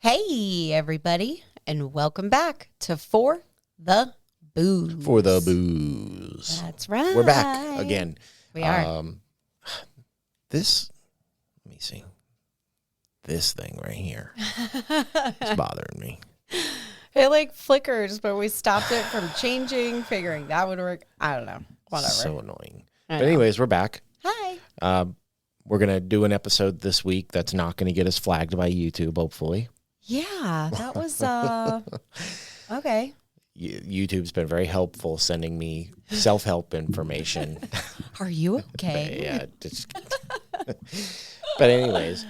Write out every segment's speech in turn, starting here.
Hey, everybody, and welcome back to For the Booze. For the Booze. That's right. We're back again. We are. Let me see. This thing right here is bothering me. It like flickers, but we stopped it from changing, figuring that would work. I don't know. Whatever. So annoying. But anyways, we're back. Hi. We're going to do an episode this week that's not going to get us flagged by YouTube, hopefully. Yeah, that was, okay. YouTube's been very helpful sending me self-help information. Are you okay? Yeah. But anyways,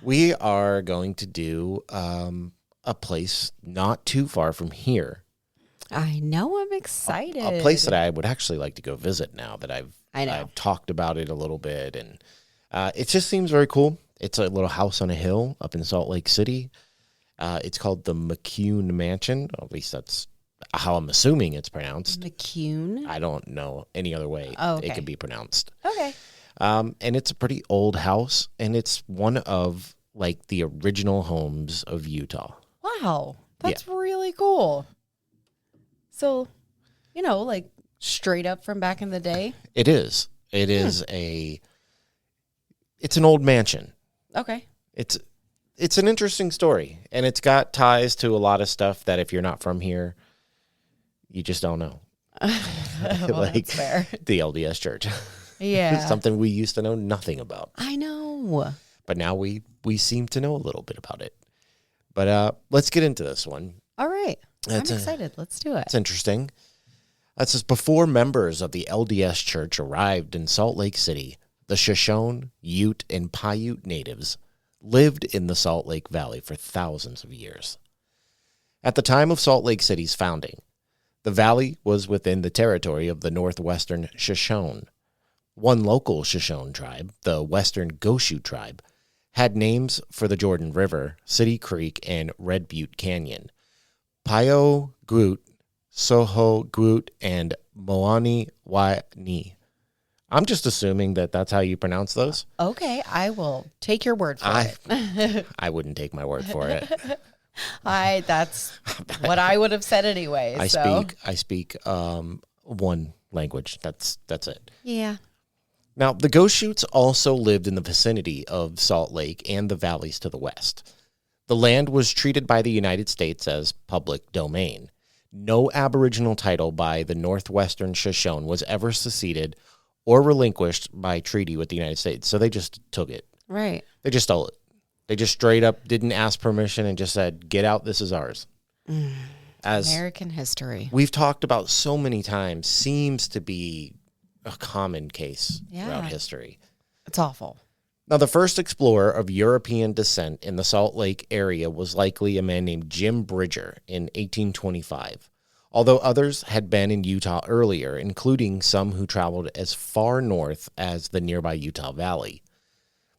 we are going to do a place not too far from here. I know. I'm excited. A place that I would actually like to go visit now that I've talked about it a little bit. And it just seems very cool. It's a little house on a hill up in Salt Lake City. It's called the McCune Mansion. At least that's how I'm assuming it's pronounced. McCune? I don't know any other way it could be pronounced. Okay. And it's a pretty old house, and it's one of like the original homes of Utah. Wow. That's really cool. So, like straight up from back in the day? It is. It is it's an old mansion. Okay. It's an interesting story, and it's got ties to a lot of stuff that if you're not from here, you just don't know. Well, like that's fair. The LDS Church. Yeah. Something we used to know nothing about. I know. But now we seem to know a little bit about it. But let's get into this one. All right. I'm excited. Let's do it. It's interesting. That says, before members of the LDS Church arrived in Salt Lake City, the Shoshone, Ute, and Paiute natives lived in the Salt Lake Valley for thousands of years. At the time of Salt Lake City's founding, the valley was within the territory of the northwestern Shoshone. One local Shoshone tribe, the Western Goshu tribe, had names for the Jordan River, City Creek, and Red Butte Canyon. Pio Groot, Soho Groot, and Moani Wani. I'm just assuming that that's how you pronounce those. Okay, I will take your word for it. I wouldn't take my word for it. That's what I would have said anyway. I speak one language. That's it. Yeah. Now, the Goshutes also lived in the vicinity of Salt Lake and the valleys to the west. The land was treated by the United States as public domain. No Aboriginal title by the northwestern Shoshone was ever seceded or relinquished by treaty with the United States. So they just took it. Right. They just stole it. They just straight up didn't ask permission and just said, get out, this is ours. As American history. We've talked about so many times, seems to be a common case throughout history. It's awful. Now, the first explorer of European descent in the Salt Lake area was likely a man named Jim Bridger in 1825. Although others had been in Utah earlier, including some who traveled as far north as the nearby Utah Valley.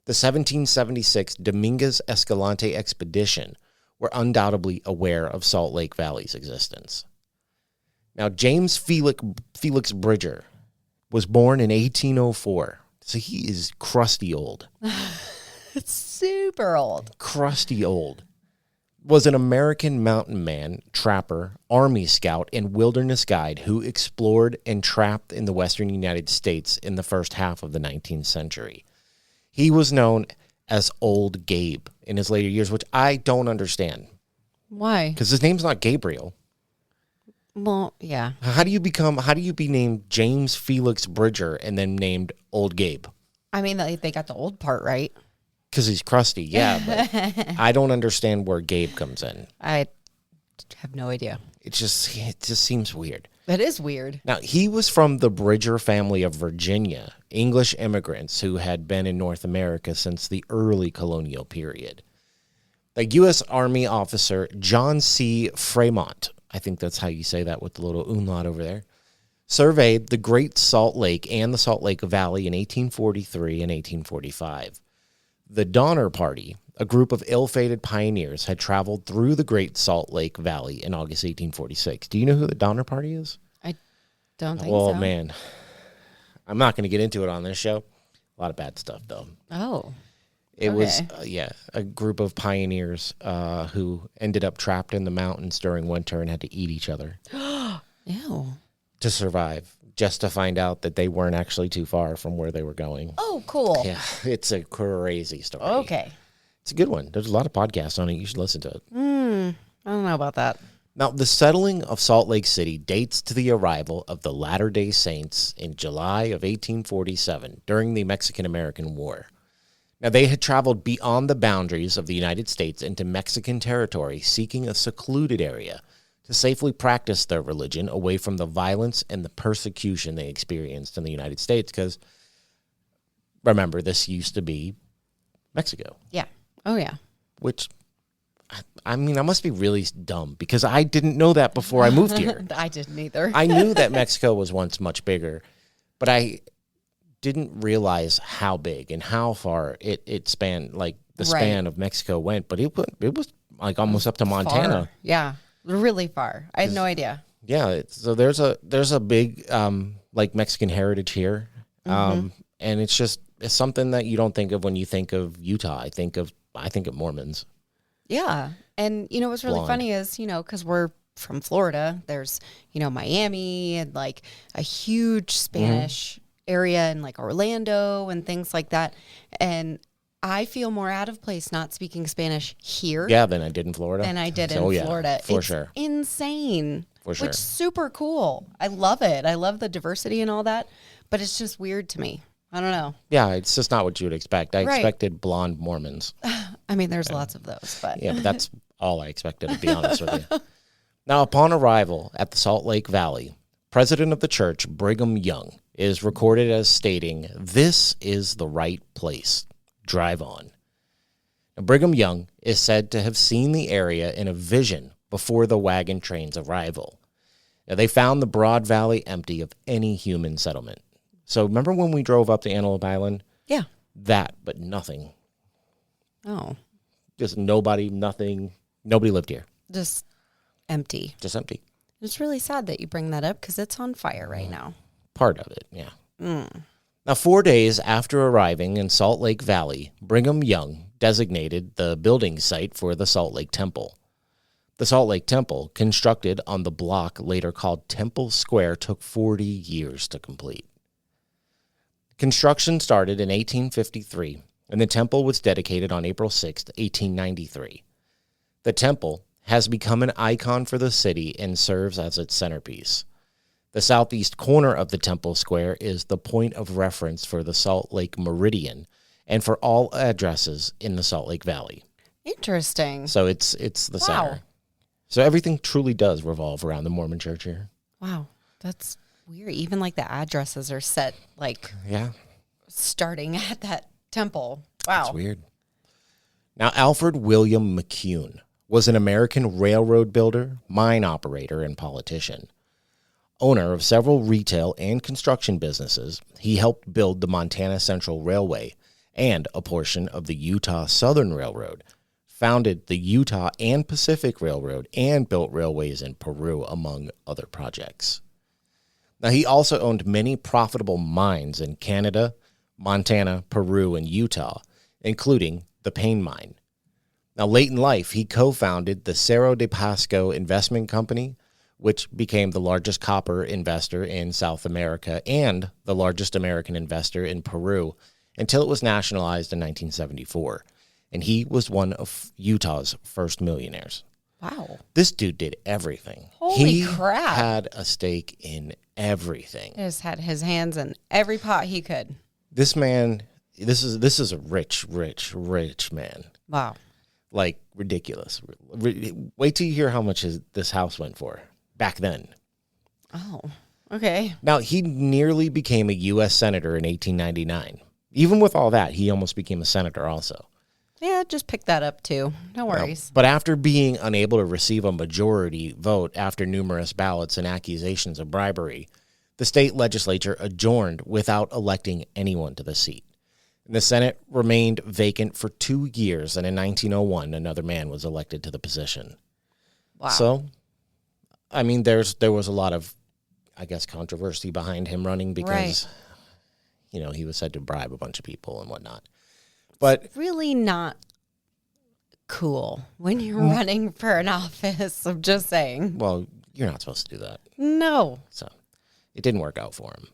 The 1776 Dominguez Escalante expedition were undoubtedly aware of Salt Lake Valley's existence. Now, James Felix Bridger was born in 1804, so he is crusty old. It's super old. Crusty old. Was an American mountain man, trapper, army scout, and wilderness guide who explored and trapped in the western United States in the first half of the 19th century. He was known as Old Gabe in his later years, which I don't understand. Why? Because his name's not Gabriel. Well, yeah. How do you be named James Felix Bridger and then named Old Gabe? I mean, they got the old part right. Because he's crusty, yeah, but I don't understand where Gabe comes in. I have no idea. It just seems weird. It is weird. Now, he was from the Bridger family of Virginia, English immigrants who had been in North America since the early colonial period. The U.S. Army officer John C. Fremont, I think that's how you say that with the little umlaut over there, surveyed the Great Salt Lake and the Salt Lake Valley in 1843 and 1845. The Donner Party, a group of ill-fated pioneers, had traveled through the Great Salt Lake Valley in August 1846. Do you know who the Donner Party is? I don't think so. Well, man, I'm not going to get into it on this show. A lot of bad stuff, though. Oh. It was, a group of pioneers who ended up trapped in the mountains during winter and had to eat each other. Ew. To survive, just to find out that they weren't actually too far from where they were going. Oh, cool. Yeah, it's a crazy story. Okay. It's a good one. There's a lot of podcasts on it. You should listen to it. I don't know about that. Now, the settling of Salt Lake City dates to the arrival of the Latter-day Saints in July of 1847 during the Mexican-American War. Now, they had traveled beyond the boundaries of the United States into Mexican territory, seeking a secluded area to safely practice their religion away from the violence and the persecution they experienced in the United States. Because, remember, this used to be Mexico. Yeah. Oh, yeah. Which, I mean, I must be really dumb because I didn't know that before I moved here. I didn't either. I knew that Mexico was once much bigger, but I didn't realize how big and how far it spanned, like the span of Mexico went. But it was like almost up to Montana. Far. Yeah, really far. I had no idea. Yeah, so there's a big like Mexican heritage here, and it's something that you don't think of when you think of Utah. I think of Mormons. Yeah, and what's really funny is because we're from Florida. There's Miami and like a huge Spanish area and like Orlando and things like that, and I feel more out of place not speaking Spanish here. Yeah, than I did in Florida. Florida. For it's sure. Insane. For sure. Which is super cool. I love it. I love the diversity and all that, but it's just weird to me. I don't know. Yeah, it's just not what you would expect. I expected blonde Mormons. I mean, there's lots of those, but yeah, but that's all I expected, to be honest with you. Now, upon arrival at the Salt Lake Valley, president of the church, Brigham Young, is recorded as stating, "This is the right place. Drive on." Now, Brigham Young is said to have seen the area in a vision before the wagon train's arrival. Now, they found the broad valley empty of any human settlement. So remember when we drove up to Antelope Island? Yeah. That, but nothing. Oh. Just nobody, nothing. Nobody lived here. Just empty. Just empty. It's really sad that you bring that up because it's on fire right now. Part of it, yeah. Now, 4 days after arriving in Salt Lake Valley, Brigham Young designated the building site for the Salt Lake Temple. The Salt Lake Temple, constructed on the block later called Temple Square, took 40 years to complete. Construction started in 1853, and the temple was dedicated on April 6, 1893. The temple has become an icon for the city and serves as its centerpiece. The southeast corner of the temple square is the point of reference for the Salt Lake Meridian and for all addresses in the Salt Lake Valley. Interesting. So it's the center. So everything truly does revolve around the Mormon church here. Wow. That's weird. Even like the addresses are set like starting at that temple. Wow. That's weird. Now, Alfred William McCune was an American railroad builder, mine operator, and politician. Owner of several retail and construction businesses, he helped build the Montana Central Railway and a portion of the Utah Southern Railroad, founded the Utah and Pacific Railroad, and built railways in Peru, among other projects. Now, he also owned many profitable mines in Canada, Montana, Peru, and Utah, including the Payne Mine. Now, late in life, he co-founded the Cerro de Pasco Investment Company, which became the largest copper investor in South America and the largest American investor in Peru until it was nationalized in 1974. And he was one of Utah's first millionaires. Wow. This dude did everything. Holy crap. He had a stake in everything. He just had his hands in every pot he could. This man, this is a rich man. Wow. Like, ridiculous. Wait till you hear how much this house went for back then. Oh, okay. Now, he nearly became a U.S. Senator in 1899. Even with all that, he almost became a senator also. Yeah, just pick that up too. No worries. But after being unable to receive a majority vote after numerous ballots and accusations of bribery, the state legislature adjourned without electing anyone to the seat. And the Senate remained vacant for 2 years, and in 1901, another man was elected to the position. Wow. So, I mean, there was a lot of, I guess, controversy behind him running because he was said to bribe a bunch of people and whatnot. But it's really not cool when you're running for an office. I'm just saying. Well, you're not supposed to do that. No. So it didn't work out for him.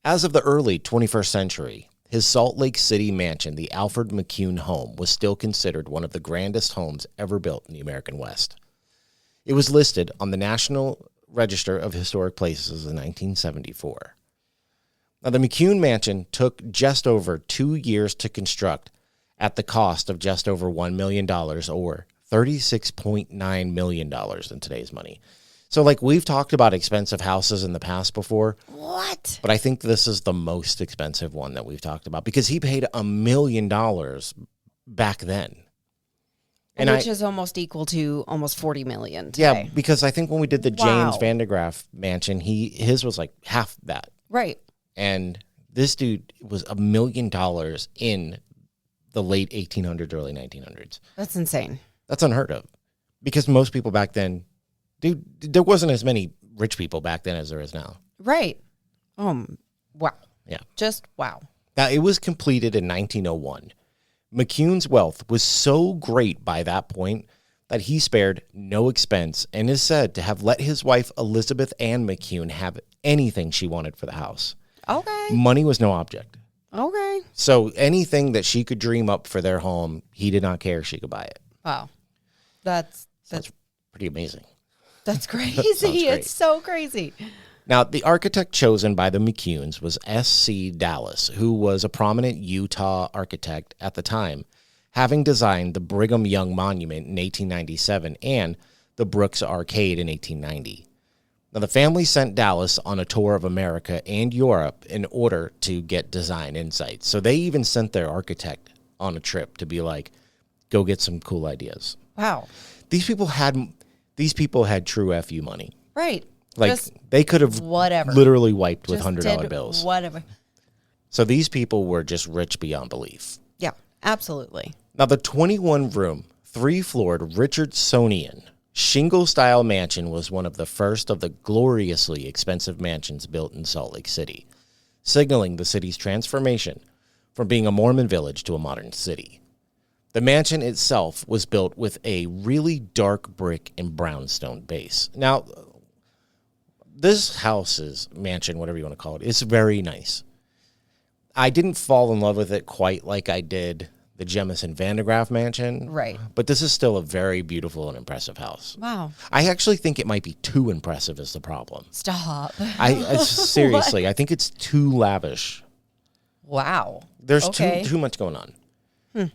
As of the early 21st century, his Salt Lake City mansion, the Alfred McCune home, was still considered one of the grandest homes ever built in the American West. It was listed on the National Register of Historic Places in 1974. Now, the McCune mansion took just over 2 years to construct at the cost of just over $1 million, or $36.9 million in today's money. So, we've talked about expensive houses in the past before. What? But I think this is the most expensive one that we've talked about because he paid $1 million back then. Which is almost equal to almost $40 million today. Yeah, because I think when we did the James Van de Graaff mansion, his was like half that. Right. And this dude was $1 million in the late 1800s, early 1900s. That's insane. That's unheard of. Because most people back then, dude, there wasn't as many rich people back then as there is now. Right. Wow. Yeah. Just wow. Now, it was completed in 1901. McCune's wealth was so great by that point that he spared no expense and is said to have let his wife Elizabeth Ann McCune have anything she wanted for the house. Okay. Money was no object. Okay. So anything that she could dream up for their home, he did not care. She could buy it. Wow. That's pretty amazing. That's crazy. It's so crazy. Now, the architect chosen by the McCunes was S.C. Dallas, who was a prominent Utah architect at the time, having designed the Brigham Young Monument in 1897 and the Brooks Arcade in 1890. Now, the family sent Dallas on a tour of America and Europe in order to get design insights. So they even sent their architect on a trip to be like, go get some cool ideas. Wow. These people had true FU money. Right. They could have literally wiped with $100 bills. Whatever. So these people were just rich beyond belief. Yeah, absolutely. Now, the 21-room, 3-floored Richardsonian shingle-style mansion was one of the first of the gloriously expensive mansions built in Salt Lake City, signaling the city's transformation from being a Mormon village to a modern city. The mansion itself was built with a really dark brick and brownstone base. Now, this house's mansion, whatever you want to call it, is very nice. I didn't fall in love with it quite like I did the Jemison Van de Graaff mansion. Right. But this is still a very beautiful and impressive house. Wow. I actually think it might be too impressive is the problem. Stop. I seriously, I think it's too lavish. Wow. There's too much going on.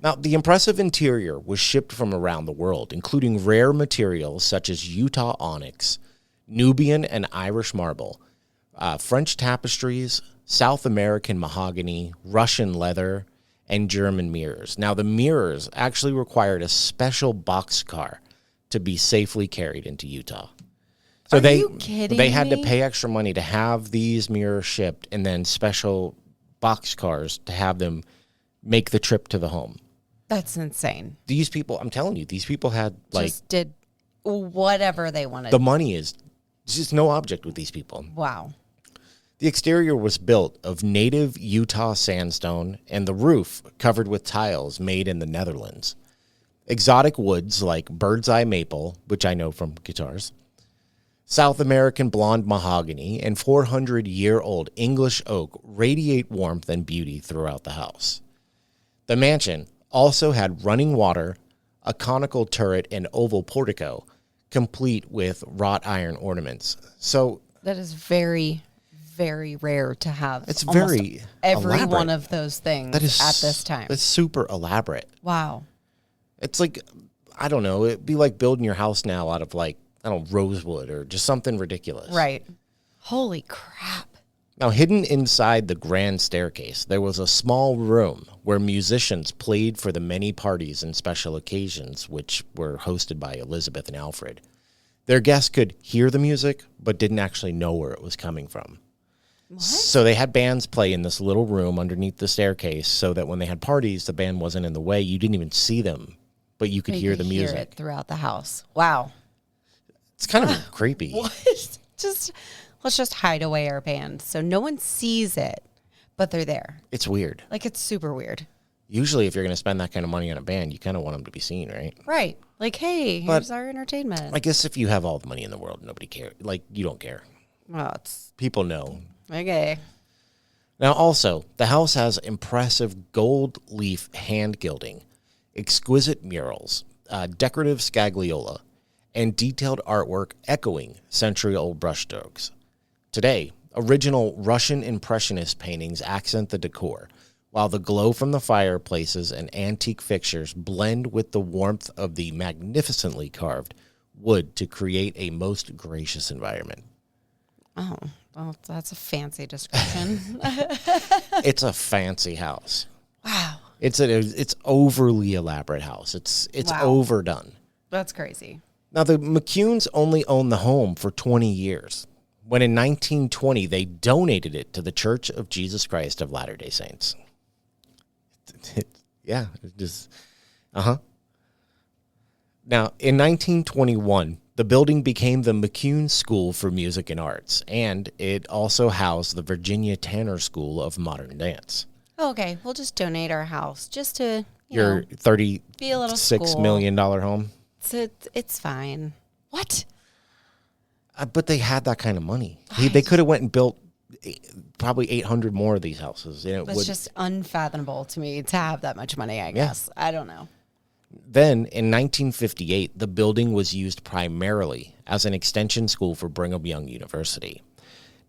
Now, the impressive interior was shipped from around the world, including rare materials such as Utah onyx, Nubian and Irish marble, French tapestries, South American mahogany, Russian leather, and German mirrors. Now, the mirrors actually required a special boxcar to be safely carried into Utah. So Are you kidding they had me? to pay extra money to have these mirrors shipped and then special boxcars to have them make the trip to the home. That's insane. These people, I'm telling you, these people had Just did whatever they wanted. the money is just no object with these people. Wow. The exterior was built of native Utah sandstone and the roof covered with tiles made in the Netherlands. Exotic woods like bird's eye maple, which I know from guitars, South American blonde mahogany, and 400-year-old English oak radiate warmth and beauty throughout the house. The mansion also had running water, a conical turret, and oval portico, complete with wrought iron ornaments. So that is very, very rare to have. It's very every elaborate. one of those things That is at this time. It's super elaborate. Wow. It's like, I don't know, it'd be like building your house now out of rosewood or just something ridiculous. Right. Holy crap. Now, hidden inside the grand staircase, there was a small room where musicians played for the many parties and special occasions, which were hosted by Elizabeth and Alfred. Their guests could hear the music, but didn't actually know where it was coming from. What? So they had bands play in this little room underneath the staircase so that when they had parties, the band wasn't in the way. You didn't even see them, but you could hear the music. Hear it throughout the house. Wow. It's kind of creepy. What? Let's just hide away our band so no one sees it, but they're there. It's weird. Like, it's super weird. Usually, if you're going to spend that kind of money on a band, you kind of want them to be seen, right? Right. Like, hey, here's our entertainment. I guess if you have all the money in the world, nobody cares. Like, you don't care. Well, it's... People know. Okay. Now, also, the house has impressive gold leaf hand gilding, exquisite murals, decorative scagliola, and detailed artwork echoing century-old brushstrokes. Today, original Russian Impressionist paintings accent the decor, while the glow from the fireplaces and antique fixtures blend with the warmth of the magnificently carved wood to create a most gracious environment. Oh, well, that's a fancy description. It's a fancy house. Wow. It's overly elaborate house. It's overdone. That's crazy. Now, the McCunes only owned the home for 20 years, when in 1920 they donated it to the Church of Jesus Christ of Latter-day Saints. Now, in 1921, the building became the McCune School for Music and Arts, and it also housed the Virginia Tanner School of Modern Dance. Okay, we'll just donate our house just to Your $36 million home. It's fine. What? But they had that kind of money. They could have went and built probably 800 more of these houses. It's just unfathomable to me to have that much money, I guess. I don't know. Then, in 1958, the building was used primarily as an extension school for Brigham Young University.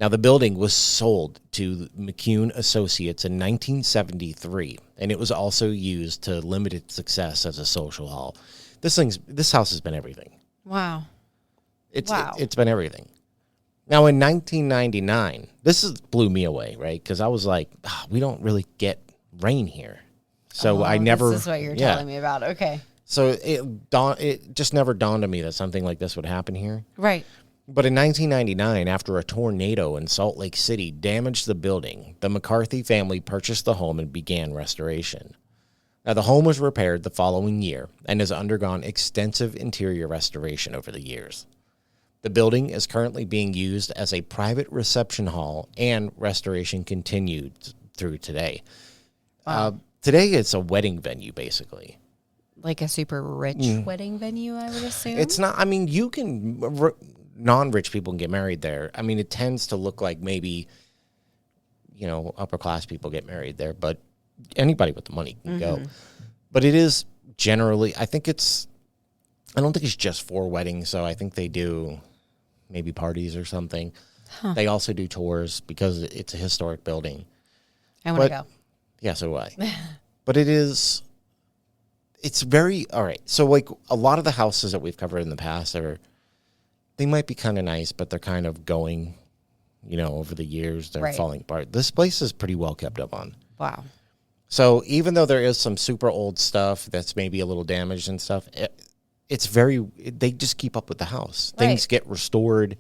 Now, the building was sold to McCune Associates in 1973, and it was also used to limited success as a social hall. This house has been everything. Wow. It's been everything. Now, in 1999, blew me away, right? Because I was like, we don't really get rain here. So I never... This is what you're telling me about. Okay. So it just never dawned on me that something like this would happen here. Right. But in 1999, after a tornado in Salt Lake City damaged the building, the McCarthy family purchased the home and began restoration. Now, the home was repaired the following year and has undergone extensive interior restoration over the years. The building is currently being used as a private reception hall, and restoration continued through today. Wow. Today, it's a wedding venue, basically. Like a super rich wedding venue, I would assume? It's not. I mean, you can... non-rich people can get married there. I mean, it tends to look like maybe, upper-class people get married there, but anybody with the money can go. But it is generally... I don't think it's just for weddings, so I think they do maybe parties or something. Huh. They also do tours because it's a historic building. I want to go. Yeah, so do I. But it's very, all right. So like a lot of the houses that we've covered in the past they might be kind of nice, but they're kind of going, over the years, they're falling apart. This place is pretty well kept up on. Wow. So even though there is some super old stuff that's maybe a little damaged and stuff, they just keep up with the house. Right. Things get restored.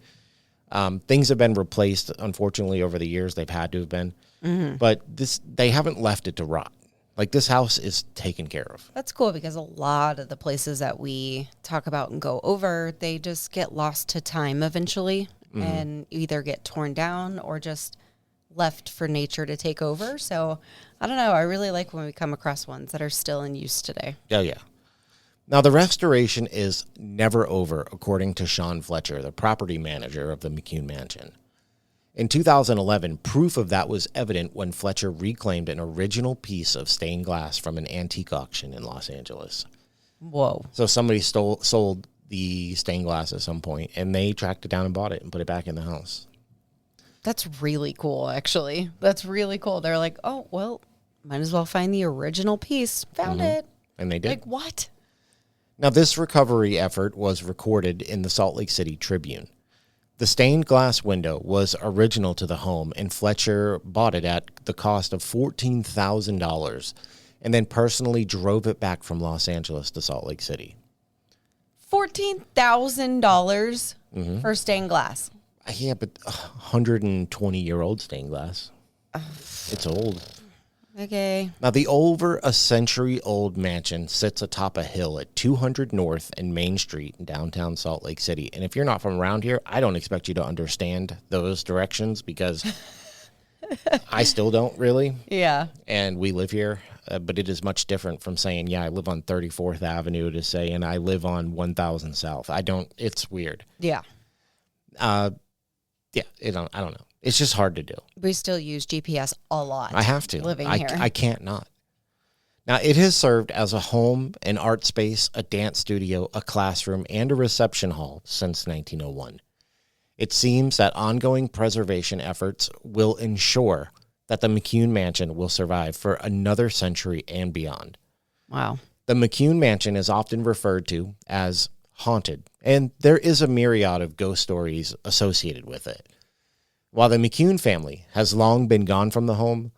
Things have been replaced, unfortunately, over the years. They've had to have been. But they haven't left it to rot. Like, this house is taken care of. That's cool because a lot of the places that we talk about and go over, they just get lost to time eventually and either get torn down or just left for nature to take over. So, I don't know. I really like when we come across ones that are still in use today. Oh, yeah. Now, the restoration is never over, according to Sean Fletcher, the property manager of the McCune Mansion. In 2011, proof of that was evident when Fletcher reclaimed an original piece of stained glass from an antique auction in Los Angeles. Whoa. So somebody sold the stained glass at some point, and they tracked it down and bought it and put it back in the house. That's really cool, actually. That's really cool. They're like, oh, well, might as well find the original piece. Found it. And they did. Like, what? Now, this recovery effort was recorded in the Salt Lake City Tribune. The stained glass window was original to the home, and Fletcher bought it at the cost of $14,000 and then personally drove it back from Los Angeles to Salt Lake City. $14,000 for stained glass. Yeah, but 120-year-old stained glass. It's old. Okay. Now, the over a century-old mansion sits atop a hill at 200 North and Main Street in downtown Salt Lake City. And if you're not from around here, I don't expect you to understand those directions because I still don't really. Yeah. And we live here, but it is much different from saying, yeah, I live on 34th Avenue to saying I live on 1000 South. It's weird. Yeah. Yeah, I don't know. It's just hard to do. We still use GPS a lot. I have to. Living here. I can't not. Now, it has served as a home, an art space, a dance studio, a classroom, and a reception hall since 1901. It seems that ongoing preservation efforts will ensure that the McCune Mansion will survive for another century and beyond. Wow. The McCune Mansion is often referred to as haunted, and there is a myriad of ghost stories associated with it. While the McCune family has long been gone from the home,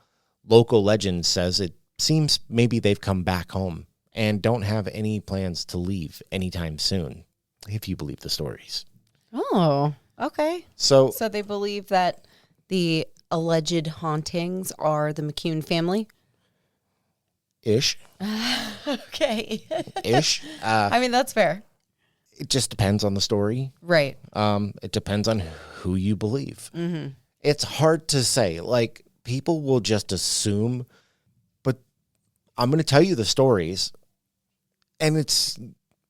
local legend says it seems maybe they've come back home and don't have any plans to leave anytime soon, if you believe the stories. Oh, okay. So they believe that the alleged hauntings are the McCune family? Ish. Okay. Ish. I mean, that's fair. It just depends on the story. Right. It depends on who you believe. Mm-hmm. It's hard to say. Like, people will just assume, but I'm going to tell you the stories, and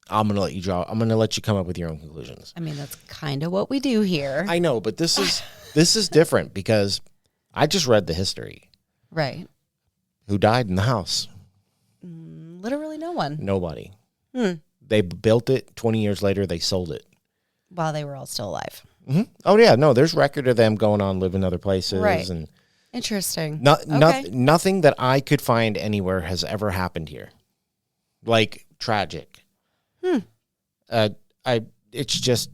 I'm going to let you come up with your own conclusions. I mean, that's kind of what we do here. I know, but this is different because I just read the history. Right. Who died in the house? Literally no one. Nobody. They built it. 20 years later, they sold it. While they were all still alive. Mm-hmm. Oh, yeah. No, there's record of them going on, living other places. Right. And interesting. Nothing that I could find anywhere has ever happened here. Like, tragic. It's just,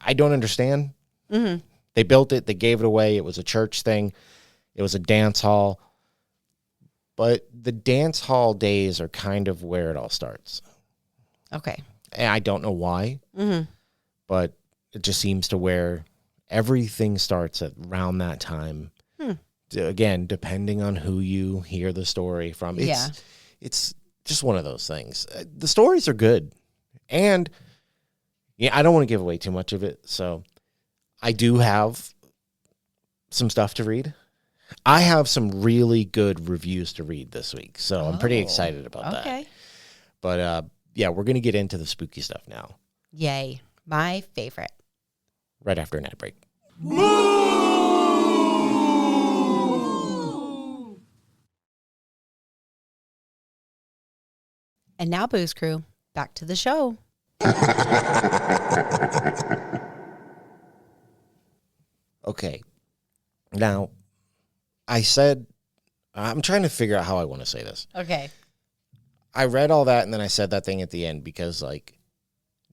I don't understand. Mm-hmm. They built it. They gave it away. It was a church thing. It was a dance hall. But the dance hall days are kind of where it all starts. Okay. And I don't know why, but it just seems to where everything starts at around that time. Again, depending on who you hear the story from. It's just one of those things. The stories are good. And yeah, I don't want to give away too much of it. So I do have some stuff to read. I have some really good reviews to read this week, so I'm pretty excited about that. Okay. But, yeah, we're going to get into the spooky stuff now. Yay. My favorite. Right after an ad break. And now, Booze Crew, back to the show. Okay. Now, I'm trying to figure out how I want to say this. Okay. I read all that and then I said that thing at the end because, like,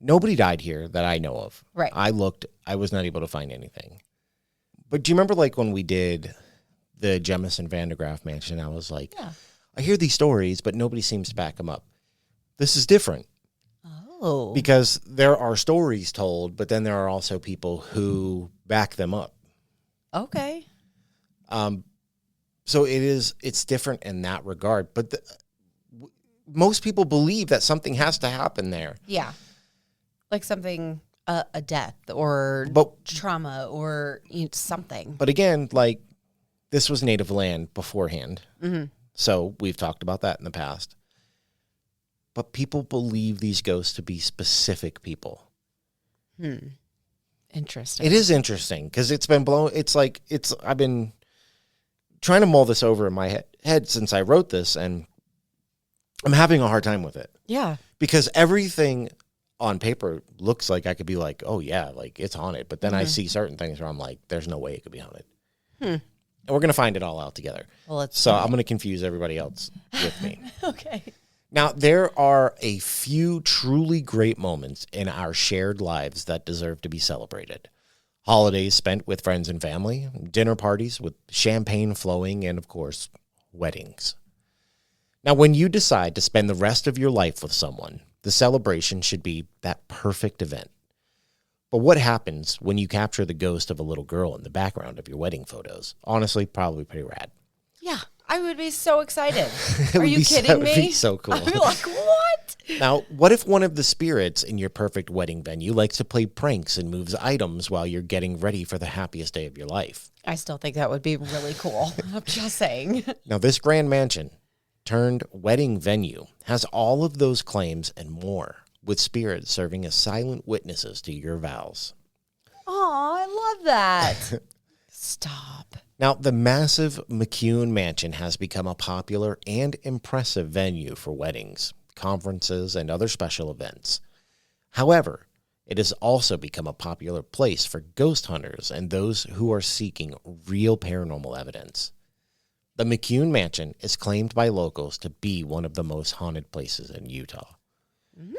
nobody died here that I know of. Right. I was not able to find anything. But do you remember, like, when we did the Jemison Vandegraff Mansion? I was like, I hear these stories, but nobody seems to back them up. This is different. Oh. Because there are stories told, but then there are also people who back them up. Okay. So it's different in that regard. But most people believe that something has to happen there. Yeah. Like something, a death or trauma or something. But again, like, this was native land beforehand. Mm-hmm. So we've talked about that in the past. But people believe these ghosts to be specific people. Interesting. It is interesting because it's been blown. I've been trying to mull this over in my head since I wrote this, and I'm having a hard time with it. Yeah. Because everything on paper looks like I could be like, oh, yeah, like, it's haunted. But then I see certain things where I'm like, there's no way it could be haunted. And we're going to find it all out together. Well, I'm going to confuse everybody else with me. Okay. Now, there are a few truly great moments in our shared lives that deserve to be celebrated. Holidays spent with friends and family, dinner parties with champagne flowing, and, of course, weddings. Now, when you decide to spend the rest of your life with someone, the celebration should be that perfect event. But what happens when you capture the ghost of a little girl in the background of your wedding photos? Honestly, probably pretty rad. Yeah, I would be so excited. Are you kidding me? It would be so cool. I'd be like, what? Now, what if one of the spirits in your perfect wedding venue likes to play pranks and moves items while you're getting ready for the happiest day of your life? I still think that would be really cool. I'm just saying. Now, this grand mansion turned wedding venue has all of those claims and more, with spirits serving as silent witnesses to your vows. Oh, I love that. Stop. Now, the massive McCune mansion has become a popular and impressive venue for weddings, conferences, and other special events. However, it has also become a popular place for ghost hunters and those who are seeking real paranormal evidence. The McCune mansion is claimed by locals to be one of the most haunted places in Utah.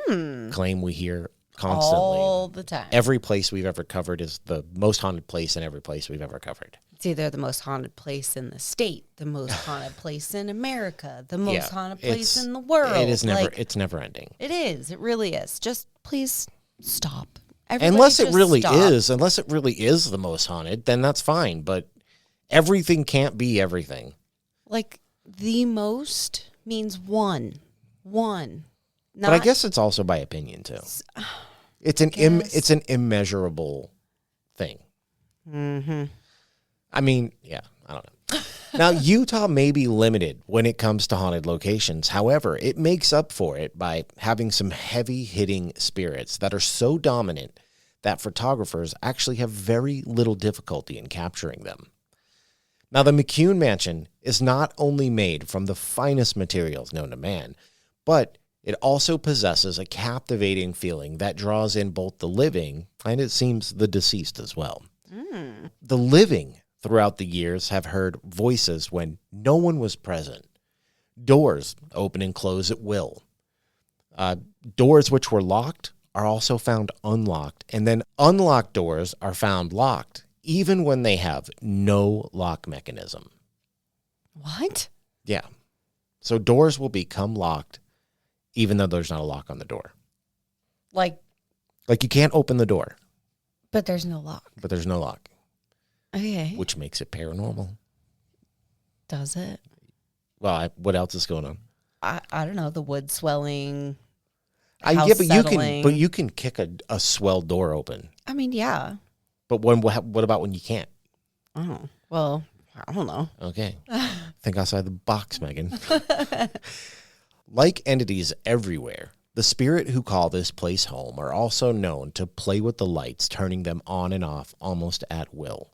Claim we hear constantly. All the time. Every place we've ever covered is the most haunted place in every place we've ever covered. It's either the most haunted place in the state, the most haunted place in America, the most haunted place in the world. It is never. It's never ending. It is. It really is. Just please stop. Unless it really is the most haunted, then that's fine. But everything can't be everything. Like the most means one. But I guess it's also by opinion too. It's an immeasurable thing. Mm-hmm. I mean, yeah, I don't know. Now, Utah may be limited when it comes to haunted locations. However, it makes up for it by having some heavy-hitting spirits that are so dominant that photographers actually have very little difficulty in capturing them. Now, the McCune Mansion is not only made from the finest materials known to man, but it also possesses a captivating feeling that draws in both the living and, it seems, the deceased as well. The living throughout the years have heard voices when no one was present. Doors open and close at will. Doors which were locked are also found unlocked, and then unlocked doors are found locked, even when they have no lock mechanism. What? Yeah. So doors will become locked, even though there's not a lock on the door. Like you can't open the door. But there's no lock. But there's no lock. Okay. Which makes it paranormal. Does it? Well, what else is going on? I don't know. The wood swelling. But you can kick a swelled door open. I mean, yeah. But what about when you can't? Oh, well, I don't know. Okay. Think outside the box, Megan. Like entities everywhere, the spirit who call this place home are also known to play with the lights, turning them on and off almost at will.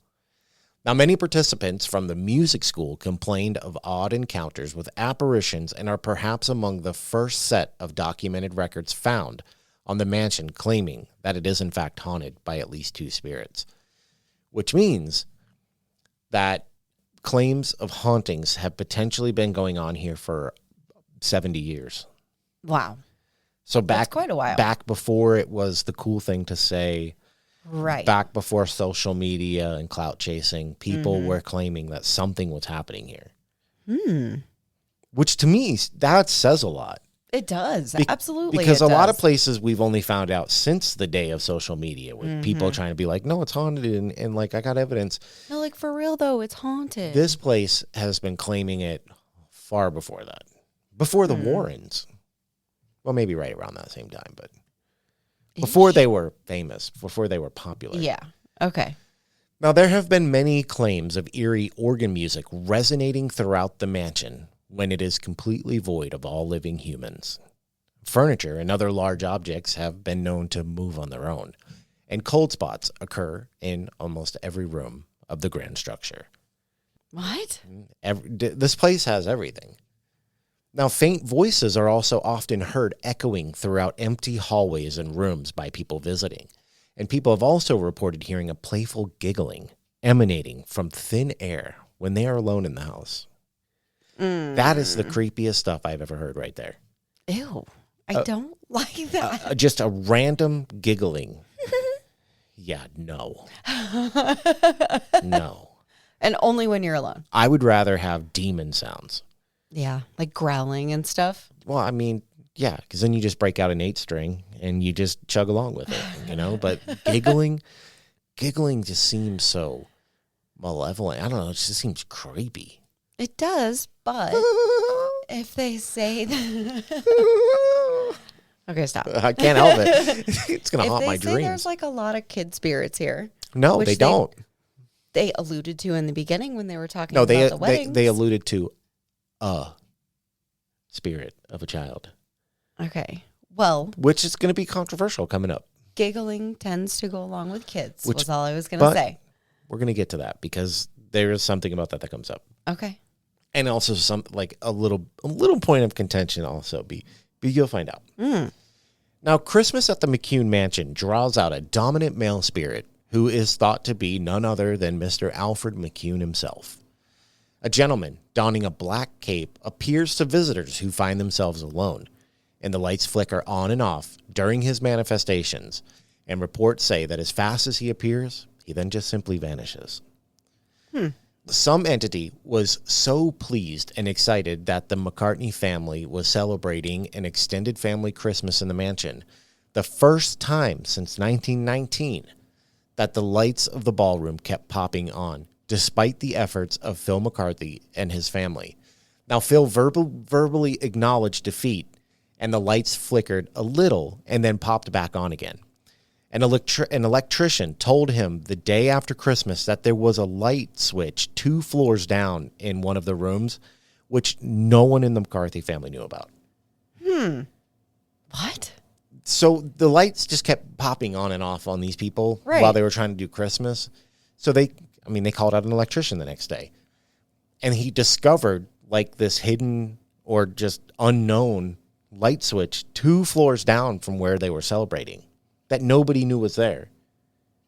Now, many participants from the music school complained of odd encounters with apparitions and are perhaps among the first set of documented records found on the mansion claiming that it is in fact haunted by at least 2 spirits, which means that claims of hauntings have potentially been going on here for 70 years. Wow. So that's quite a while. Back before it was the cool thing to say. Right. Back before social media and clout chasing, people were claiming that something was happening here. Which to me, that says a lot. It does. Absolutely. Because a lot of places we've only found out since the day of social media with people trying to be like, no, it's haunted. And like, I got evidence. No, like for real though, it's haunted. This place has been claiming it far before that. Before the Warrens. Well, maybe right around that same time, but before they were famous, before they were popular. Yeah. Okay. Now, there have been many claims of eerie organ music resonating throughout the mansion when it is completely void of all living humans. Furniture and other large objects have been known to move on their own, and cold spots occur in almost every room of the grand structure. What? This place has everything. Now, faint voices are also often heard echoing throughout empty hallways and rooms by people visiting, and people have also reported hearing a playful giggling emanating from thin air when they are alone in the house. That is the creepiest stuff I've ever heard right there. Ew. I don't like that. Just a random giggling. Yeah, no. No. And only when you're alone. I would rather have demon sounds. Yeah, like growling and stuff. Well, I mean, yeah, because then you just break out an 8-string and you just chug along with it, you know? But giggling just seems so malevolent. I don't know, it just seems creepy. It does, but if they say that... Okay, stop. I can't help it. It's going to haunt my If they say dreams. there's like a lot of kid spirits here. No, they don't. They alluded to in the beginning when they were talking No, about the weddings. they alluded to a spirit of a child. Okay. Well, which is going to be controversial coming up. Giggling tends to go along with kids, was all I was going to say. We're going to get to that because there is something about that comes up. Okay. And also some like a little point of contention also but you'll find out. Now, Christmas at the McCune mansion draws out a dominant male spirit who is thought to be none other than Mr. Alfred McCune himself. A gentleman donning a black cape appears to visitors who find themselves alone, and the lights flicker on and off during his manifestations, and reports say that as fast as he appears, he then just simply vanishes. Some entity was so pleased and excited that the McCartney family was celebrating an extended family Christmas in the mansion, the first time since 1919, that the lights of the ballroom kept popping on, despite the efforts of Phil McCarthy and his family. Now, Phil verbally acknowledged defeat, and the lights flickered a little and then popped back on again. An electrician told him the day after Christmas that there was a light switch 2 floors down in one of the rooms, which no one in the McCarthy family knew about. What? So the lights just kept popping on and off on these people while they were trying to do Christmas. So they called out an electrician the next day. And he discovered like this hidden or just unknown light switch 2 floors down from where they were celebrating that nobody knew was there.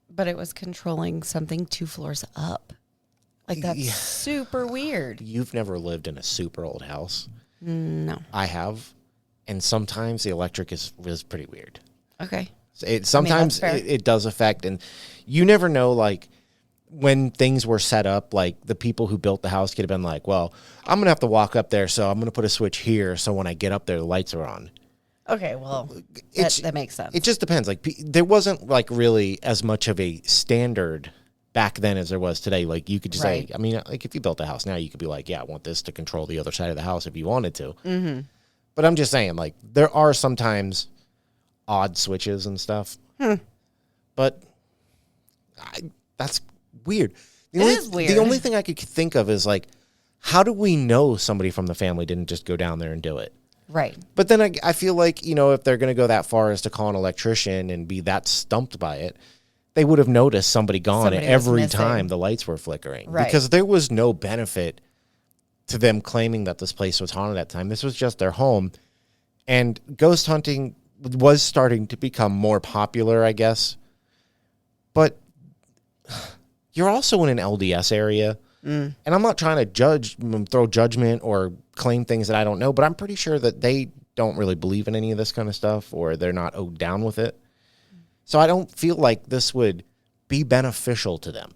But it was controlling something 2 floors up. Like, that's super weird. You've never lived in a super old house. No. I have. And sometimes the electric is pretty weird. Okay. Sometimes it does affect. And you never know, like, when things were set up, like, the people who built the house could have been like, well, I'm going to have to walk up there, so I'm going to put a switch here so when I get up there, the lights are on. Okay, well, that makes sense. It just depends. Like, there wasn't, like, really as much of a standard back then as there was today. Like, you could just say, I mean, like, if you built a house now, you could be like, yeah, I want this to control the other side of the house if you wanted to. Mm-hmm. But I'm just saying, like, there are sometimes odd switches and stuff. But that's weird. It is weird. The only thing I could think of is, like, how do we know somebody from the family didn't just go down there and do it? Right. But then I feel like, you know, if they're going to go that far as to call an electrician and be that stumped by it, they would have noticed somebody gone every time the lights were flickering. Right. Because there was no benefit to them claiming that this place was haunted at that time. This was just their home. And ghost hunting was starting to become more popular, I guess. But you're also in an LDS area. And I'm not trying to throw judgment or claim things that I don't know, but I'm pretty sure that they don't really believe in any of this kind of stuff, or they're not down with it. So I don't feel like this would be beneficial to them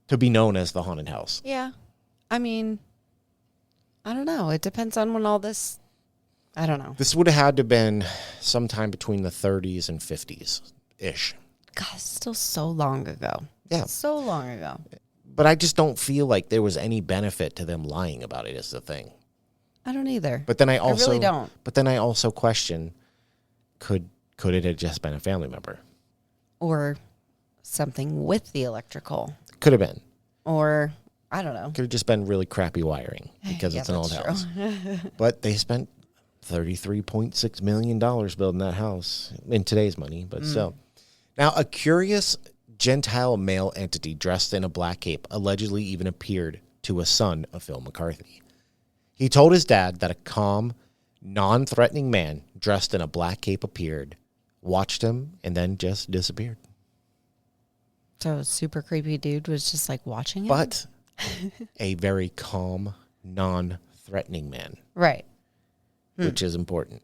to be known as the haunted house. Yeah. I mean, I don't know. It depends on when all this, I don't know. This would have had to have been sometime between the 30s and 50s-ish. God, it's still so long ago. Yeah. So long ago. But I just don't feel like there was any benefit to them lying about it is the thing. I don't either. But then I really don't. But then I also question, could it have just been a family member? Or something with the electrical. Could have been. Or, I don't know. Could have just been really crappy wiring because it's an old house. But they spent $33.6 million building that house in today's money, but still. Now, a curious Gentile male entity dressed in a black cape allegedly even appeared to a son of Phil McCarthy. He told his dad that a calm, non-threatening man dressed in a black cape appeared, watched him, and then just disappeared. So a super creepy dude was just like watching him? But a very calm, non-threatening man. Right. Which is important.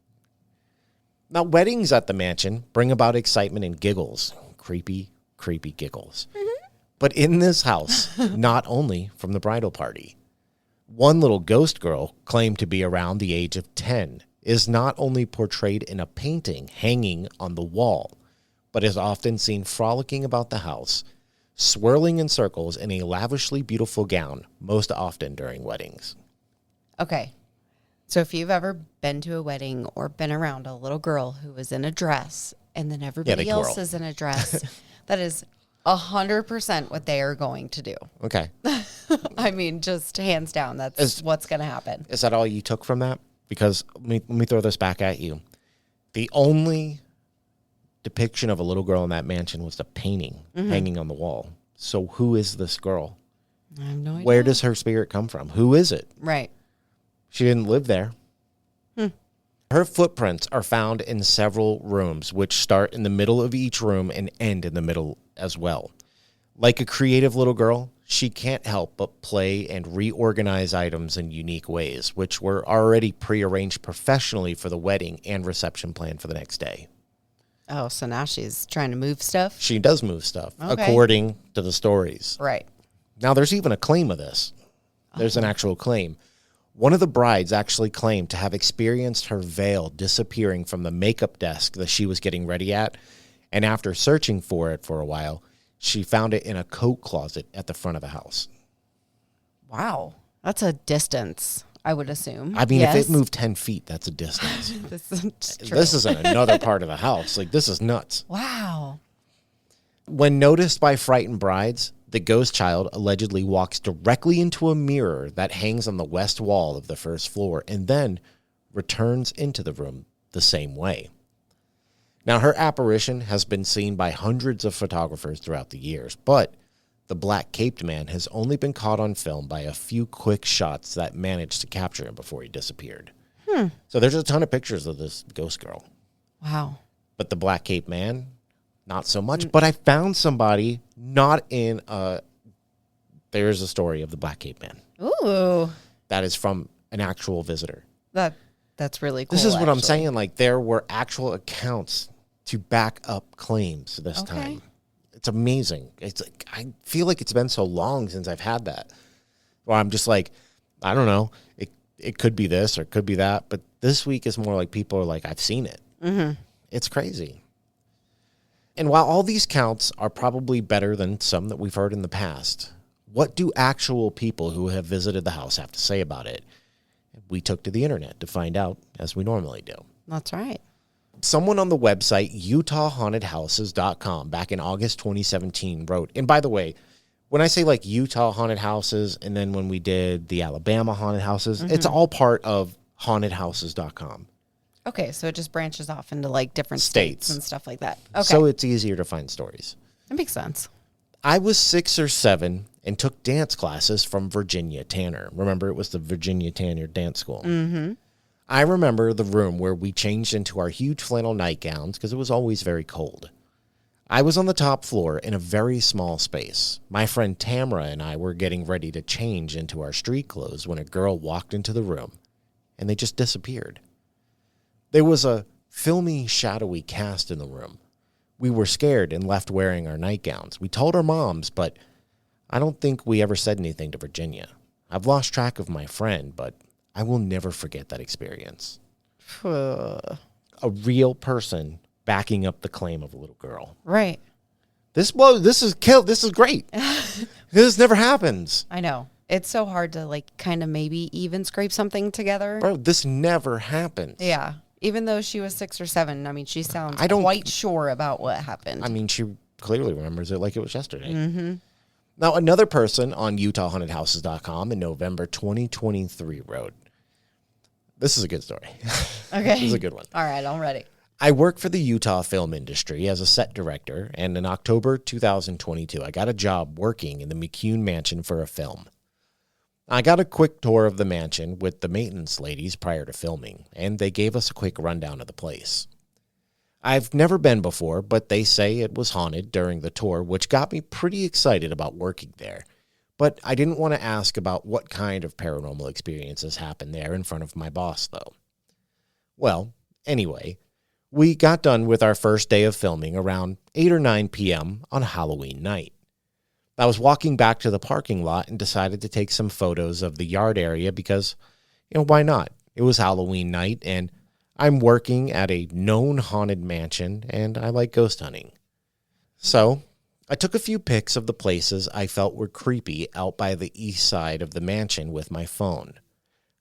Now, weddings at the mansion bring about excitement and giggles. Creepy giggles. But in this house, not only from the bridal party, one little ghost girl claimed to be around the age of 10 is not only portrayed in a painting hanging on the wall, but is often seen frolicking about the house, swirling in circles in a lavishly beautiful gown, most often during weddings. Okay. So if you've ever been to a wedding or been around a little girl who was in a dress and then everybody else is in a dress, that is 100% what they are going to do. Okay. I mean, just hands down, that's what's going to happen. Is that all you took from that? Because let me throw this back at you. The only depiction of a little girl in that mansion was the painting hanging on the wall. So who is this girl? I have no idea. Where does her spirit come from? Who is it? Right. She didn't live there. Her footprints are found in several rooms, which start in the middle of each room and end in the middle as well. Like a creative little girl, she can't help but play and reorganize items in unique ways, which were already prearranged professionally for the wedding and reception plan for the next day. Oh, so now she's trying to move stuff? She does move stuff, Okay. according to the stories. Right. Now, there's even a claim of this. There's an actual claim. One of the brides actually claimed to have experienced her veil disappearing from the makeup desk that she was getting ready at, and after searching for it for a while, she found it in a coat closet at the front of the house. Wow. That's a distance, I would assume. I mean, Yes. if it moved 10 feet, that's a distance. This is true. This is in another part of the house. Like, this is nuts. Wow. When noticed by frightened brides, the ghost child allegedly walks directly into a mirror that hangs on the west wall of the first floor and then returns into the room the same way. Now, her apparition has been seen by hundreds of photographers throughout the years, but the black-caped man has only been caught on film by a few quick shots that managed to capture him before he disappeared. So there's a ton of pictures of this ghost girl. Wow. But the black-caped man, not so much. But I found somebody not in there's a story of the black-caped man. Ooh. That is from an actual visitor. That's really cool. This is what I'm actually. saying. Like, there were actual accounts to back up claims this time. It's amazing. It's like, I feel like it's been so long since I've had that. Well, I'm just like, I don't know. It could be this or it could be that. But this week is more like people are like, I've seen it. It's crazy. And while all these counts are probably better than some that we've heard in the past, what do actual people who have visited the house have to say about it? We took to the internet to find out, as we normally do. That's right. Someone on the website utahhauntedhouses.com back in August 2017 wrote, and by the way, when I say like Utah haunted houses and then when we did the Alabama haunted houses, it's all part of hauntedhouses.com. Okay, so it just branches off into like different states and stuff like that. Okay. So it's easier to find stories. That makes sense. I was 6 or 7 and took dance classes from Virginia Tanner. Remember, it was the Virginia Tanner dance school. I remember the room where we changed into our huge flannel nightgowns because it was always very cold. I was on the top floor in a very small space. My friend Tamara and I were getting ready to change into our street clothes when a girl walked into the room, and they just disappeared. There was a filmy, shadowy cast in the room. We were scared and left wearing our nightgowns. We told our moms, but I don't think we ever said anything to Virginia. I've lost track of my friend, but I will never forget that experience. A real person backing up the claim of a little girl. Right. This is great. This never happens. I know. It's so hard to like kind of maybe even scrape something together. Bro, this never happens. Yeah. Even though she was 6 or 7, I mean, she sounds quite sure about what happened. I mean, she clearly remembers it like it was yesterday. Now, another person on utahhauntedhouses.com in November 2023 wrote, this is a good story. Okay. This is a good one. All right, I'm ready. I work for the Utah film industry as a set director, and in October 2022, I got a job working in the McCune mansion for a film. I got a quick tour of the mansion with the maintenance ladies prior to filming, and they gave us a quick rundown of the place. I've never been before, but they say it was haunted during the tour, which got me pretty excited about working there. But I didn't want to ask about what kind of paranormal experiences happened there in front of my boss, though. Well, anyway, we got done with our first day of filming around 8 or 9 p.m. on Halloween night. I was walking back to the parking lot and decided to take some photos of the yard area because, why not? It was Halloween night, and I'm working at a known haunted mansion, and I like ghost hunting. So I took a few pics of the places I felt were creepy out by the east side of the mansion with my phone.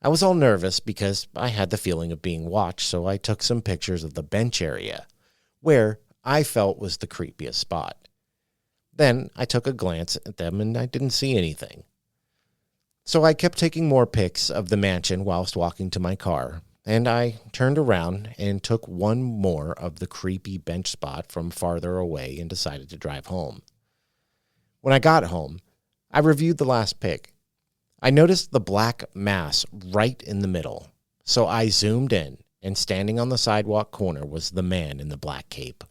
I was all nervous because I had the feeling of being watched, so I took some pictures of the bench area, where I felt was the creepiest spot. Then I took a glance at them and I didn't see anything. So I kept taking more pics of the mansion whilst walking to my car, and I turned around and took one more of the creepy bench spot from farther away and decided to drive home. When I got home, I reviewed the last pic. I noticed the black mass right in the middle, so I zoomed in, and standing on the sidewalk corner was the man in the black cape.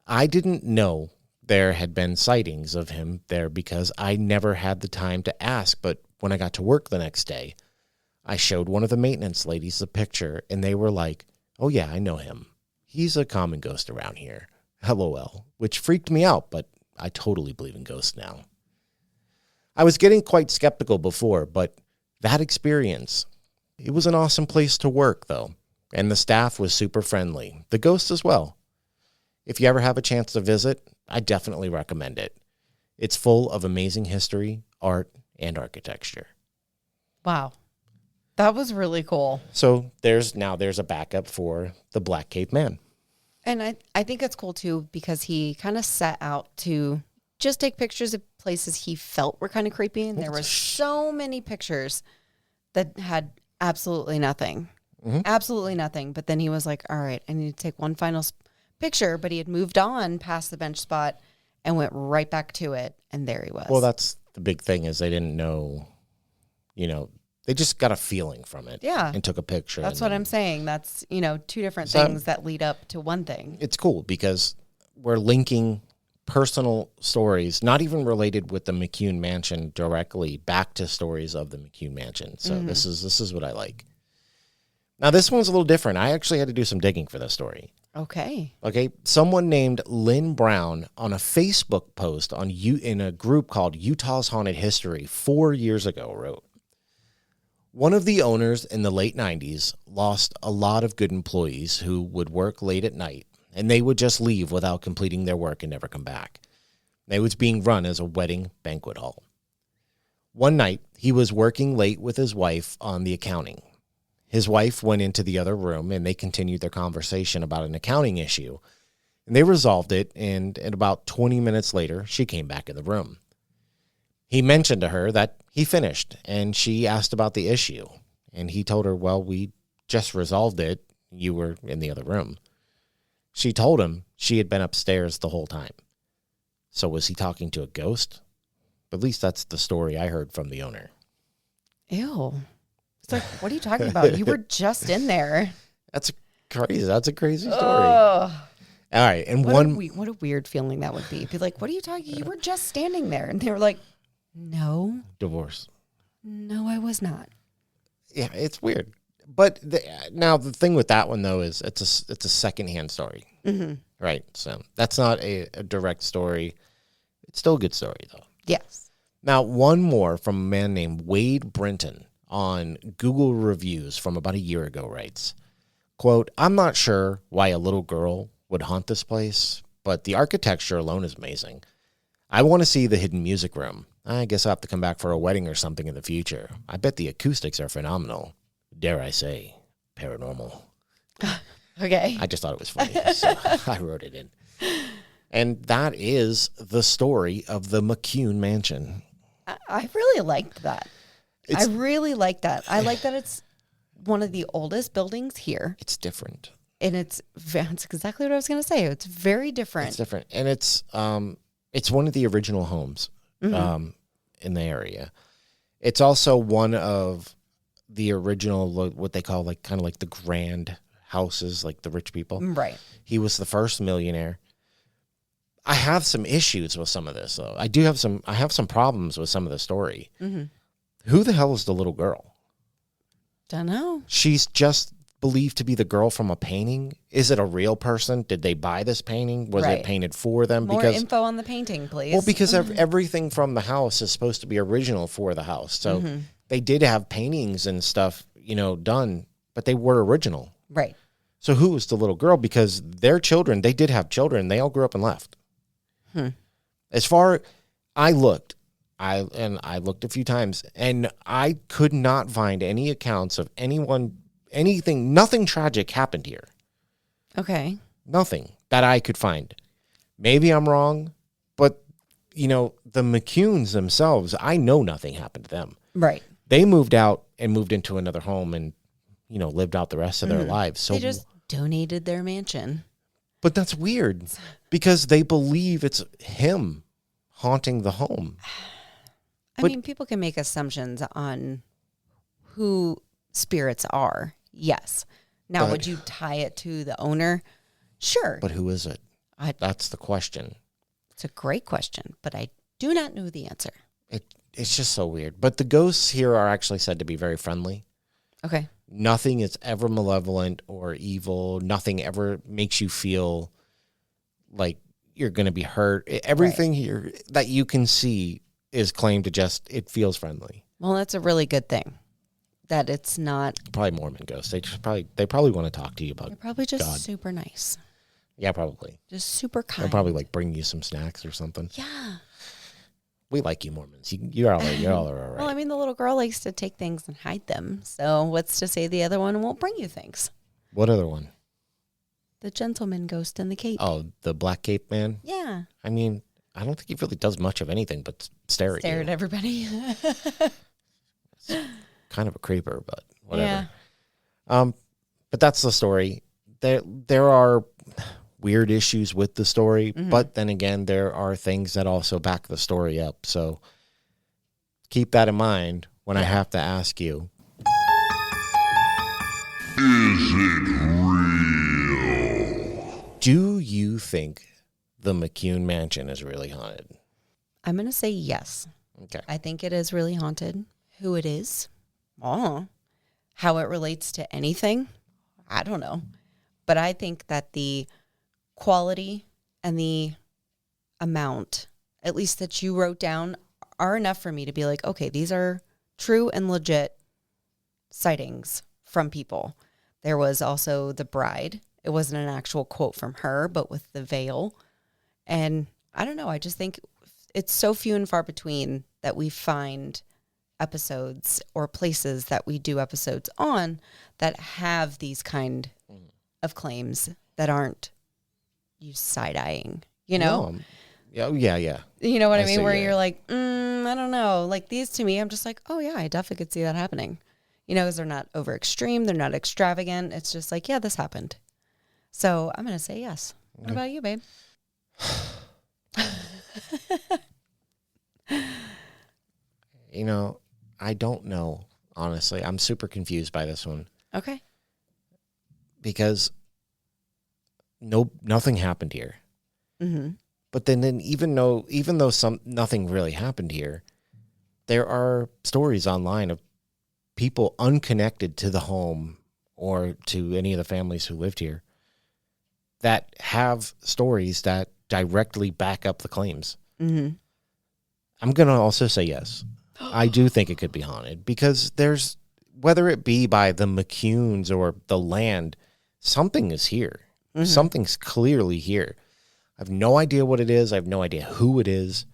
I didn't know there had been sightings of him there because I never had the time to ask, but when I got to work the next day, I showed one of the maintenance ladies the picture, and they were like, "Oh yeah, I know him. He's a common ghost around here." LOL, which freaked me out, but I totally believe in ghosts now. I was getting quite skeptical before, but that experience, it was an awesome place to work, though, and the staff was super friendly. The ghosts as well. If you ever have a chance to visit, I definitely recommend it. It's full of amazing history, art, and architecture. Wow. That was really cool. So there's a backup for the Black Cape Man. And I think it's cool, too, because he kind of set out to just take pictures of places he felt were kind of creepy. And there were so many pictures that had absolutely nothing. Mm-hmm. Absolutely nothing. But then he was like, all right, I need to take one final picture. But he had moved on past the bench spot and went right back to it. And there he was. Well, that's the big thing is they didn't know, they just got a feeling from it. Yeah. And took a picture. That's what I'm saying. That's, two different things that lead up to one thing. It's cool because we're linking personal stories, not even related with the McCune Mansion directly, back to stories of the McCune Mansion. So this is what I like. Now, this one's a little different. I actually had to do some digging for this story. Okay. Someone named Lynn Brown on a Facebook post in a group called Utah's Haunted History 4 years ago wrote, one of the owners in the late 90s lost a lot of good employees who would work late at night, and they would just leave without completing their work and never come back. It was being run as a wedding banquet hall. One night, he was working late with his wife on the accounting. His wife went into the other room, and they continued their conversation about an accounting issue. And they resolved it, and about 20 minutes later, she came back in the room. He mentioned to her that he finished, and she asked about the issue. And he told her, well, we just resolved it. You were in the other room. She told him she had been upstairs the whole time. So was he talking to a ghost? At least that's the story I heard from the owner. Ew. It's like, what are you talking about? You were just in there. That's crazy. That's a crazy story. Ugh. All right. And what a weird feeling that would be. Be like, what are you talking? You were just standing there. And they were like, no. Divorce. No, I was not. Yeah, it's weird. But now the thing with that one, though, is it's a secondhand story. Mm-hmm. Right? So that's not a direct story. It's still a good story, though. Yes. Now, one more from a man named Wade Brinton on Google Reviews from about a year ago writes, quote, I'm not sure why a little girl would haunt this place, but the architecture alone is amazing. I want to see the hidden music room. I guess I'll have to come back for a wedding or something in the future. I bet the acoustics are phenomenal. Dare I say, paranormal. Okay. I just thought it was funny, so I wrote it in. And that is the story of the McCune Mansion. I really liked that. I really like that. I like that it's one of the oldest buildings here. It's different. And it's exactly what I was going to say. It's very different. It's different. And it's one of the original homes in the area. It's also one of the original, what they call kind of the grand houses, like the rich people. Right. He was the first millionaire. I have some issues with some of this, though. I have some problems with some of the story. Mm-hmm. Who the hell is the little girl? Don't know. She's just believed to be the girl from a painting. Is it a real person? Did they buy this painting? Was it painted for them? More info on the painting, please. Well, because everything from the house is supposed to be original for the house. So they did have paintings and stuff, done, but they were original. Right. So who was the little girl? Because their children, they did have children. They all grew up and left. As far I looked, I looked a few times, and I could not find any accounts of nothing tragic happened here. Okay. Nothing that I could find. Maybe I'm wrong, but, the McCunes themselves, I know nothing happened to them. Right. They moved out and moved into another home and, lived out the rest of their lives. So they just donated their mansion. But that's weird because they believe it's him haunting the home. I mean, people can make assumptions on who spirits are. Yes. Now, would you tie it to the owner? Sure. But who is it? That's the question. It's a great question, but I do not know the answer. It's just so weird. But the ghosts here are actually said to be very friendly. Okay. Nothing is ever malevolent or evil. Nothing ever makes you feel like you're going to be hurt. Everything here that you can see is claimed to it feels friendly. Well, that's a really good thing. That it's not... Probably Mormon ghosts. They probably want to talk to you about They're probably just God. super nice. Yeah, probably. Just super kind. They'll probably bring you some snacks or something. Yeah. We like you Mormons. You're all right. Well, I mean, the little girl likes to take things and hide them. So what's to say the other one won't bring you things? What other one? The gentleman ghost in the cape. Oh, the black cape man? Yeah. I mean, I don't think he really does much of anything but stare at you. Stare at everybody. It's kind of a creeper, but whatever. Yeah. But that's the story. There are weird issues with the story, but then again, there are things that also back the story up. So keep that in mind when I have to ask you. Is it real? Do you think the McCune mansion is really haunted? I'm going to say yes. Okay. I think it is really haunted. Who it is? Oh. How it relates to anything? I don't know. But I think that the quality and the amount, at least that you wrote down, are enough for me to be like, okay, these are true and legit sightings from people. There was also the bride. It wasn't an actual quote from her, but with the veil. And I don't know. I just think it's so few and far between that we find episodes or places that we do episodes on that have these kind of claims that aren't you side-eyeing, No, yeah. You know what I mean? Where you're like, I don't know. Like these to me, I'm just like, oh yeah, I definitely could see that happening. Because they're not over extreme. They're not extravagant. It's just like, yeah, this happened. So I'm going to say yes. Okay. What about you, babe? I don't know, honestly. I'm super confused by this one. Okay. Because nothing happened here. Mm-hmm. But then even though nothing really happened here, there are stories online of people unconnected to the home or to any of the families who lived here that have stories that directly back up the claims. Mm-hmm. I'm going to also say yes. I do think it could be haunted because whether it be by the McCunes or the land, something is here. Mm-hmm. Something's clearly here. I have no idea what it is. I have no idea who it is,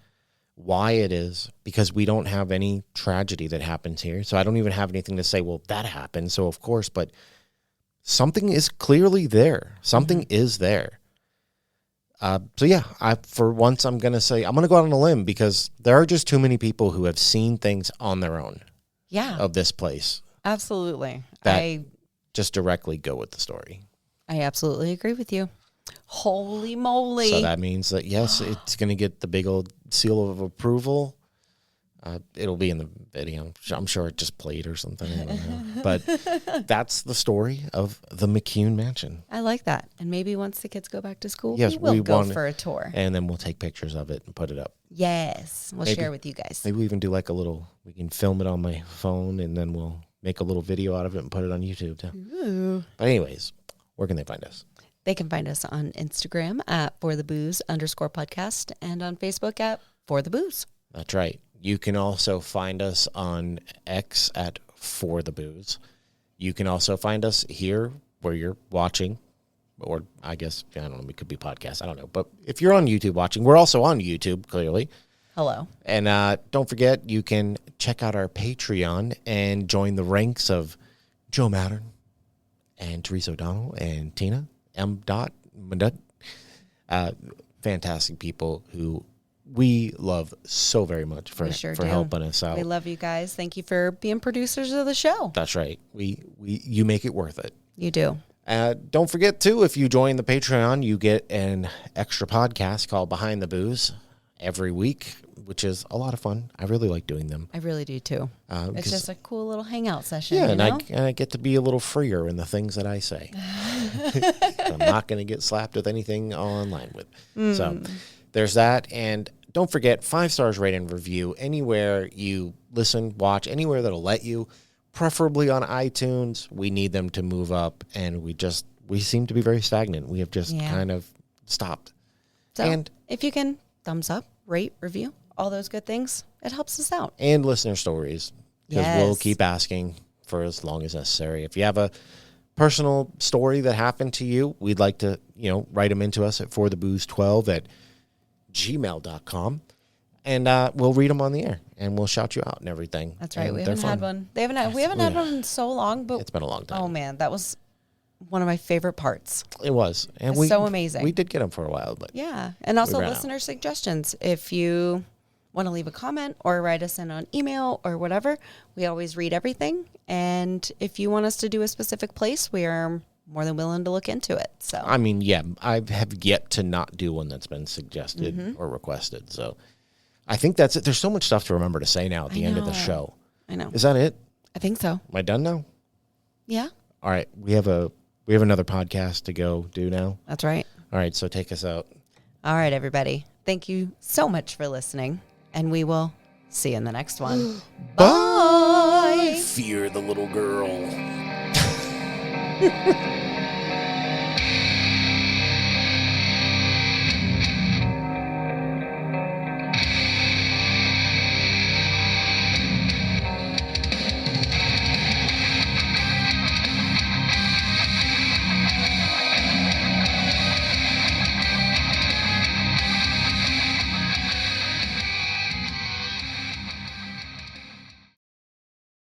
why it is, because we don't have any tragedy that happens here. So I don't even have anything to say, well, that happened. So of course, but something is clearly there. Something is there. So yeah, for once I'm going to say, I'm going to go out on a limb because there are just too many people who have seen things on their own. Yeah. Of this place. Absolutely. That just directly go with the story. I absolutely agree with you. Holy moly. So that means that, yes, it's going to get the big old seal of approval. It'll be in the video. I'm sure it just played or something. I don't know. But that's the story of the McCune mansion. I like that. And maybe once the kids go back to school, yes, we will go for a tour. And then we'll take pictures of it and put it up. Yes. We'll share with you guys. Maybe we even do we can film it on my phone and then we'll make a little video out of it and put it on YouTube too. Ooh. But anyways, where can they find us? They can find us on Instagram at forthebooze_podcast and on Facebook at forthebooze. That's right. You can also find us on X at forthebooze. You can also find us here where you're watching, or I guess, I don't know, it could be podcast. I don't know. But if you're on YouTube watching, we're also on YouTube, clearly. Hello. And don't forget, you can check out our Patreon and join the ranks of Joe Mattern and Teresa O'Donnell and Tina M. Madud. Fantastic people who we love so very much for helping us out. We love you guys. Thank you for being producers of the show. That's right. You make it worth it. You do. Don't forget, too, if you join the Patreon, you get an extra podcast called Behind the Booze every week, which is a lot of fun. I really like doing them. I really do, too. It's just a cool little hangout session. Yeah, and I get to be a little freer in the things that I say. I'm not going to get slapped with anything online with. So there's that. And don't forget, 5 stars rate and review anywhere you listen, watch, anywhere that'll let you, preferably on iTunes. We need them to move up, and we seem to be very stagnant. We have just kind of stopped. So and if you can thumbs up, rate, review, all those good things, it helps us out. And listener stories, because we'll keep asking for as long as necessary. If you have a personal story that happened to you, we'd like to, write them into us at forthebooze12@gmail.com, and we'll read them on the air, and we'll shout you out and everything. That's right. And we haven't had one. We haven't had one in so long, but it's been a long time. Oh man, that was one of my favorite parts. It was, and it's so amazing. We did get them for a while, but and also listener suggestions. If you want to leave a comment or write us in on email or whatever, we always read everything. And if you want us to do a specific place, we are more than willing to look into it. So I mean, I have yet to not do one that's been suggested or requested. So I think that's it. There's so much stuff to remember to say now at the end of the show. I know. Is that it? I think so. Am I done now? Yeah. All right. We have another podcast to go do now. That's right. All right. So take us out. All right, everybody. Thank you so much for listening, and we will see you in the next one. Bye. Fear the little girl.